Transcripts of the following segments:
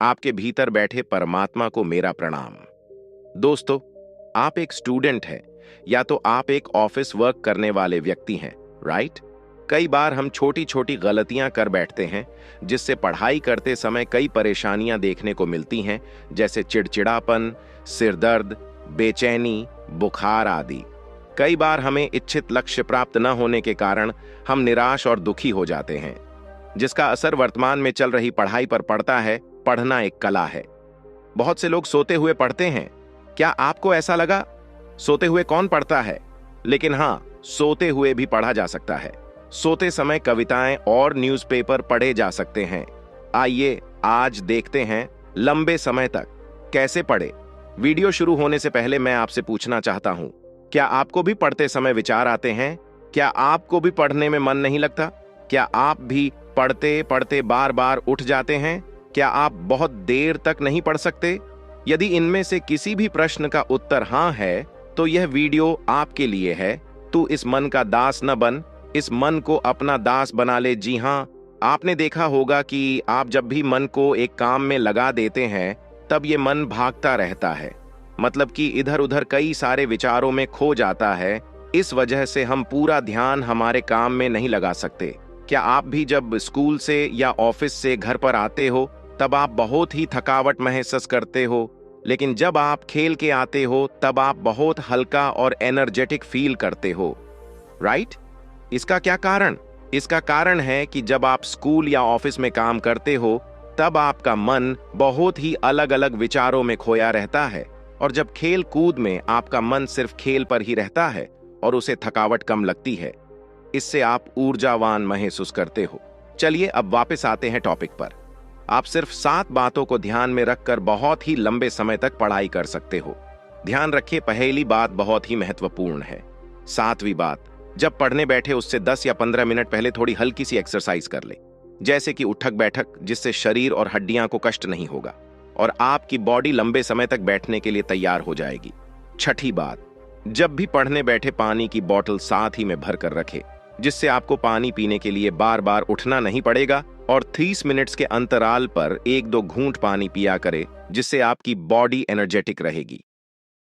आपके भीतर बैठे परमात्मा को मेरा प्रणाम। दोस्तों, आप एक स्टूडेंट हैं या तो आप एक ऑफिस वर्क करने वाले व्यक्ति हैं, राइट? कई बार हम छोटी छोटी गलतियां कर बैठते हैं जिससे पढ़ाई करते समय कई परेशानियां देखने को मिलती हैं, जैसे चिड़चिड़ापन, सिर दर्द, बेचैनी, बुखार आदि। कई बार हमें इच्छित लक्ष्य प्राप्त न होने के कारण हम निराश और दुखी हो जाते हैं, जिसका असर वर्तमान में चल रही पढ़ाई पर पड़ता है। पढ़ना एक कला है। बहुत से लोग सोते हुए पढ़ते हैं। क्या आपको ऐसा लगा? सोते हुए कौन पढ़ता है? लेकिन हां, सोते हुए भी पढ़ा जा सकता है। सोते समय कविताएं और न्यूज़पेपर पढ़े जा सकते हैं। आइए आज देखते हैं लंबे समय तक कैसे पढ़े। वीडियो शुरू होने से पहले मैं आपसे पूछना चाहता हूं, क्या आपको भी पढ़ते समय विचार आते हैं? क्या आपको भी पढ़ने में मन नहीं लगता? क्या आप भी पढ़ते पढ़ते बार बार उठ जाते हैं? क्या आप बहुत देर तक नहीं पढ़ सकते? यदि इनमें से किसी भी प्रश्न का उत्तर हां है, तो यह वीडियो आपके लिए है। तू इस मन का दास न बन, इस मन को अपना दास बना ले। जी हां, आपने देखा होगा कि आप जब भी मन को एक काम में लगा देते हैं, तब ये मन भागता रहता है। मतलब कि इधर उधर कई सारे विचारों में खो जाता है। इस वजह से हम पूरा ध्यान हमारे काम में नहीं लगा सकते। क्या आप भी जब स्कूल से या ऑफिस से घर पर आते हो, तब आप बहुत ही थकावट महसूस करते हो, लेकिन जब आप खेल के आते हो तब आप बहुत हल्का और एनर्जेटिक फील करते हो, राइट? इसका क्या कारण? इसका कारण है कि जब आप स्कूल या ऑफिस में काम करते हो, तब आपका मन बहुत ही अलग अलग विचारों में खोया रहता है, और जब खेल कूद में आपका मन सिर्फ खेल पर ही रहता है और उसे थकावट कम लगती है। इससे आप ऊर्जावान महसूस करते हो। चलिए अब वापस आते हैं टॉपिक पर। आप सिर्फ 7 बातों को ध्यान में रखकर बहुत ही लंबे समय तक पढ़ाई कर सकते हो। ध्यान रखिए, पहली बात बहुत ही महत्वपूर्ण है। 7वीं बात, जब पढ़ने बैठे उससे 10 या 15 मिनट पहले थोड़ी हल्की सी एक्सरसाइज कर ले, जैसे कि उठक बैठक, जिससे शरीर और हड्डियां को कष्ट नहीं होगा और आपकी बॉडी लंबे समय तक बैठने के लिए तैयार हो जाएगी। छठी बात, जब भी पढ़ने बैठे पानी की बोतल साथ ही में भर कर रखे, जिससे आपको पानी पीने के लिए बार बार उठना नहीं पड़ेगा, और 30 मिनट्स के अंतराल पर 1-2 घूंट पानी पिया करे, जिससे आपकी बॉडी एनर्जेटिक रहेगी।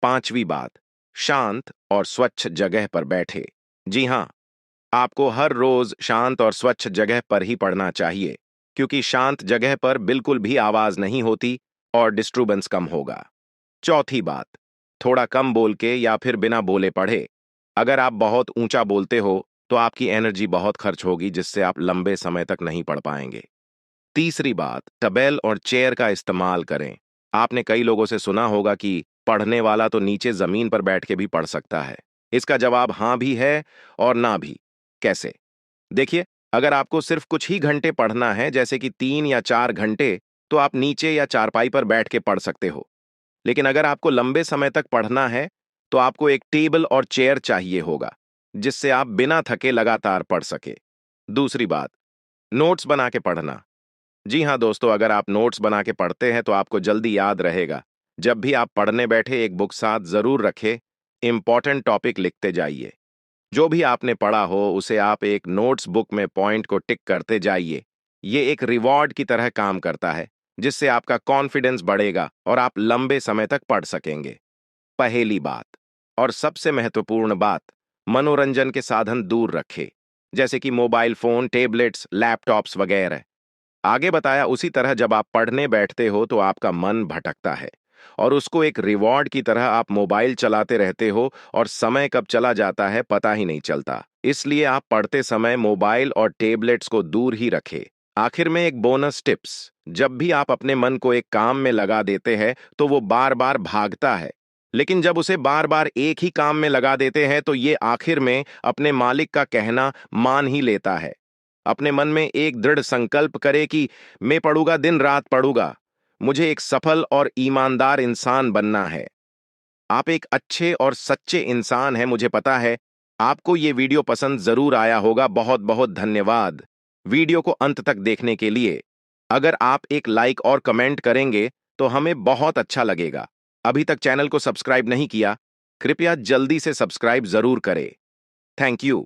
5वीं बात, शांत और स्वच्छ जगह पर बैठे। जी हां, आपको हर रोज शांत और स्वच्छ जगह पर ही पढ़ना चाहिए, क्योंकि शांत जगह पर बिल्कुल भी आवाज नहीं होती और डिस्टर्बेंस कम होगा। चौथी बात, थोड़ा कम बोल के या फिर बिना बोले पढ़े। अगर आप बहुत ऊंचा बोलते हो तो आपकी एनर्जी बहुत खर्च होगी, जिससे आप लंबे समय तक नहीं पढ़ पाएंगे। तीसरी बात, टेबल और चेयर का इस्तेमाल करें। आपने कई लोगों से सुना होगा कि पढ़ने वाला तो नीचे जमीन पर बैठ के भी पढ़ सकता है। इसका जवाब हां भी है और ना भी। कैसे? देखिए, अगर आपको सिर्फ कुछ ही घंटे पढ़ना है, जैसे कि 3 या 4 घंटे, तो आप नीचे या चारपाई पर बैठ के पढ़ सकते हो। लेकिन अगर आपको लंबे समय तक पढ़ना है, तो आपको एक टेबल और चेयर चाहिए होगा, जिससे आप बिना थके लगातार पढ़ सके। दूसरी बात, नोट्स बना के पढ़ना। जी हां दोस्तों, अगर आप नोट्स बना के पढ़ते हैं तो आपको जल्दी याद रहेगा। जब भी आप पढ़ने बैठे एक बुक साथ जरूर रखें। इंपॉर्टेंट टॉपिक लिखते जाइए। जो भी आपने पढ़ा हो उसे आप एक नोट्स बुक में पॉइंट को टिक करते जाइए। ये एक रिवॉर्ड की तरह काम करता है, जिससे आपका कॉन्फिडेंस बढ़ेगा और आप लंबे समय तक पढ़ सकेंगे। पहली बात और सबसे महत्वपूर्ण बात, मनोरंजन के साधन दूर रखें, जैसे कि मोबाइल फोन, टैबलेट्स, लैपटॉप्स वगैरह। आगे बताया उसी तरह जब आप पढ़ने बैठते हो तो आपका मन भटकता है, और उसको एक रिवॉर्ड की तरह आप मोबाइल चलाते रहते हो और समय कब चला जाता है पता ही नहीं चलता। इसलिए आप पढ़ते समय मोबाइल और टैबलेट्स को दूर ही रखें। आखिर में एक बोनस टिप्स, जब भी आप अपने मन को एक काम में लगा देते हैं तो वो बार बार भागता है, लेकिन जब उसे बार बार एक ही काम में लगा देते हैं तो ये आखिर में अपने मालिक का कहना मान ही लेता है। अपने मन में एक दृढ़ संकल्प करे कि मैं पढ़ूंगा, दिन रात पढ़ूंगा, मुझे एक सफल और ईमानदार इंसान बनना है। आप एक अच्छे और सच्चे इंसान हैं, मुझे पता है। आपको ये वीडियो पसंद जरूर आया होगा। बहुत बहुत धन्यवाद वीडियो को अंत तक देखने के लिए। अगर आप एक लाइक और कमेंट करेंगे तो हमें बहुत अच्छा लगेगा। अभी तक चैनल को सब्सक्राइब नहीं किया, कृपया जल्दी से सब्सक्राइब जरूर करें। Thank you.